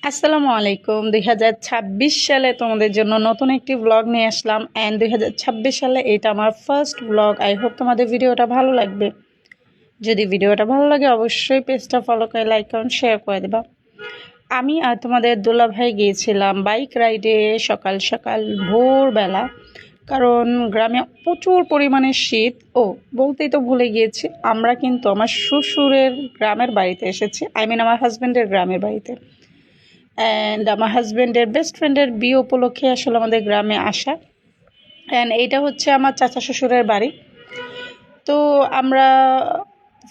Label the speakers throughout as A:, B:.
A: আসসালামু আলাইকুম। 2026 সালে তোমাদের জন্য নতুন একটি ব্লগ নিয়ে আসলাম। অ্যান্ড 2026 সালে এটা আমার ফার্স্ট ব্লগ। আই হোপ তোমাদের ভিডিওটা ভালো লাগবে। যদি ভিডিওটা ভালো লাগে অবশ্যই পেজটা ফলো করে লাইক কমেন্ট শেয়ার করে দেবা। আমি আর তোমাদের দুলাভাই গিয়েছিলাম বাইক রাইডে সকাল সকাল ভোরবেলা, কারণ গ্রামে প্রচুর পরিমাণে শীত। বলতেই তো ভুলে গিয়েছি, আমরা কিন্তু আমার শ্বশুরের গ্রামের বাড়িতে এসেছি, আমার হাজব্যান্ডের গ্রামের বাড়িতে। অ্যান্ড আমার হাজব্যান্ডের বেস্ট ফ্রেন্ডের বিয়ে উপলক্ষে আসলে আমাদের গ্রামে আসা। অ্যান্ড এইটা হচ্ছে আমার চাচা শ্বশুরের বাড়ি। তো আমরা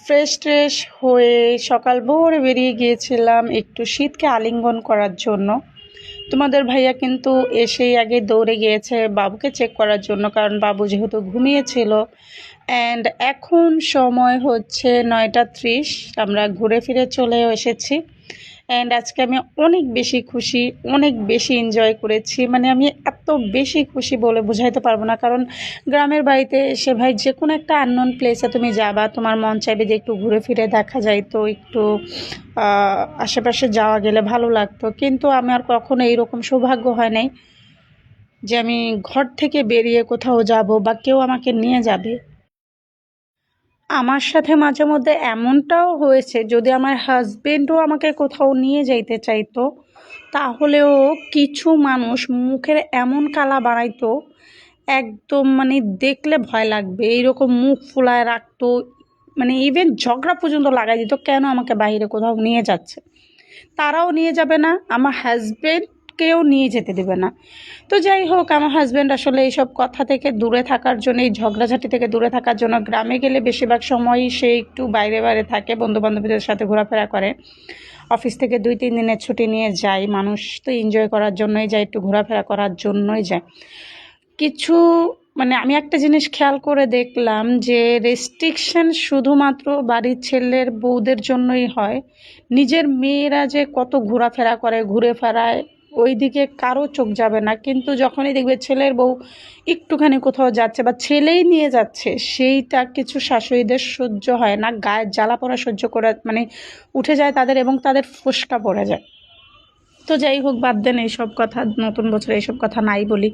A: ফ্রেশ হয়ে সকাল ভোরে বেরিয়ে গিয়েছিলাম একটু শীতকে আলিঙ্গন করার জন্য। তোমাদের ভাইয়া কিন্তু এসেই আগে দৌড়ে গিয়েছে বাবুকে চেক করার জন্য, কারণ বাবু যেহেতু ঘুমিয়েছিল। অ্যান্ড এখন সময় হচ্ছে 9:30, আমরা ঘুরে ফিরে চলেও এসেছি। অ্যান্ড আজকে আমি অনেক বেশি খুশি, অনেক বেশি এনজয় করেছি। আমি এত বেশি খুশি বলে বোঝাইতে পারবো না, কারণ গ্রামের বাড়িতে এসে ভাই যে কোনো একটা আননোন প্লেসে তুমি যাবা, তোমার মন চাইবে যে একটু ঘুরে ফিরে দেখা যায়, তো একটু আশেপাশে যাওয়া গেলে ভালো লাগতো। কিন্তু আমার কখনো এইরকম সৌভাগ্য হয় নাই যে আমি ঘর থেকে বেরিয়ে কোথাও যাব বা কেউ আমাকে নিয়ে যাবে। আমার সাথে মাঝে মধ্যে এমনটাও হয়েছে, যদি আমার হাজবেন্ডও আমাকে কোথাও নিয়ে যাইতে চাইতো, তাহলেও কিছু মানুষ মুখের এমন কালা বানাইতো, একদম দেখলে ভয় লাগবে এইরকম মুখ ফুলায় রাখতো। ইভেন ঝগড়া পর্যন্ত লাগাই দিত, কেন আমাকে বাইরে কোথাও নিয়ে যাচ্ছে। তারাও নিয়ে যাবে না, আমার হাজব্যান্ডকেও নিয়ে যেতে দেবে না। তো যাই হোক, আমার হাজব্যান্ড আসলে এইসব কথা থেকে দূরে থাকার জন্য, এই ঝগড়াঝাটি থেকে দূরে থাকার জন্য গ্রামে গেলে বেশিরভাগ সময়ই সে একটু বাইরে বাইরে থাকে, বন্ধুবান্ধবীদের সাথে ঘোরাফেরা করে। অফিস থেকে 2-3 দিনের ছুটি নিয়ে যায়, মানুষ তো এনজয় করার জন্যই যায়, একটু ঘোরাফেরা করার জন্যই যায়। কিছু আমি একটা জিনিস খেয়াল করে দেখলাম যে রেস্ট্রিকশন শুধুমাত্র বাড়ির ছেলের বউদের জন্যই হয়। নিজের মেয়েরা যে কত ঘোরাফেরা করে, ঘুরে ফেরায়, ওই দিকে কারো চোখ যাবে না। কিন্তু যখনই দেখবে ছেলের বউ একটুখানি কোথাও যাচ্ছে বা ছেলেই নিয়ে যাচ্ছে, সেইটা কিছু শাশুড়িদের সহ্য হয় না, গায়ের জ্বালা পোড়া সহ্য করে উঠে যায় তাদের, এবং তাদের ফোসকা পড়ে যায়। তো যাই হোক, বাদ দেন এইসব কথা, নতুন বছরে এইসব কথা নাই বলি।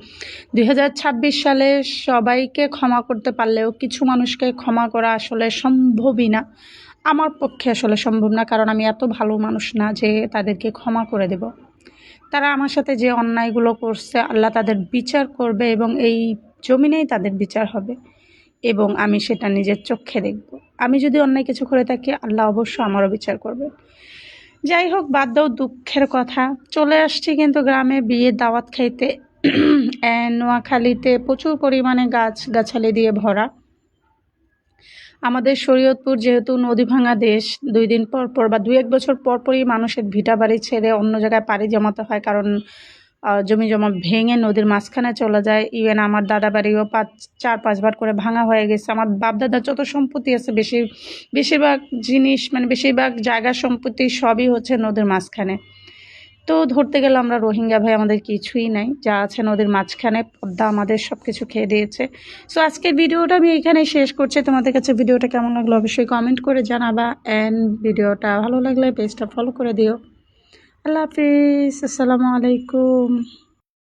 A: 2026 সালে সবাইকে ক্ষমা করতে পারলেও কিছু মানুষকে ক্ষমা করা আসলে সম্ভবই না। আমার পক্ষে আসলে সম্ভব না, কারণ আমি এত ভালো মানুষ না যে তাদেরকে ক্ষমা করে দেব। তারা আমার সাথে যে অন্যায়গুলো করছে, আল্লাহ তাদের বিচার করবে, এবং এই জমিনেই তাদের বিচার হবে, এবং আমি সেটা নিজের চোখে দেখব। আমি যদি অন্যায় কিছু করে থাকি, আল্লাহ অবশ্য আমারও বিচার করবে। যাই হোক, বাদ দাও দুঃখের কথা। চলে আসছি কিন্তু গ্রামে বিয়ের দাওয়াত খাইতে। নোয়াখালীতে প্রচুর পরিমাণে গাছগাছালি দিয়ে ভরা। আমাদের শরীয়তপুর যেহেতু নদী ভাঙা দেশ, 2 দিন পর পর বা 2-1 বছর পর পরই মানুষের ভিটা বাড়ি ছেড়ে অন্য জায়গায় পাড়ি জমাতে হয়, কারণ জমি জমা ভেঙে নদীর মাঝখানে চলে যায়। ইভেন আমার দাদা বাড়িও 4-5 বার করে ভাঙা হয়ে গেছে। আমার বাপ দাদার যত সম্পত্তি আছে, বেশিরভাগ জিনিস, বেশিরভাগ জায়গা সম্পত্তি সবই হচ্ছে নদীর মাঝখানে। তো ধরতে গেলে আমরা রোহিঙ্গা ভাই, আমাদের কিছুই নাই, যা আছে নদীর মাঝখানে। পদ্মা আমাদের সব কিছু খেয়ে দিয়েছে। সো আজকের ভিডিওটা আমি এখানেই শেষ করছি। তোমাদের কাছে ভিডিওটা কেমন লাগলো অবশ্যই কমেন্ট করে জানাবা। অ্যান্ড ভিডিওটা ভালো লাগলে পেজটা ফলো করে দিও। আল্লাহ হাফিজ, আসসালামু আলাইকুম।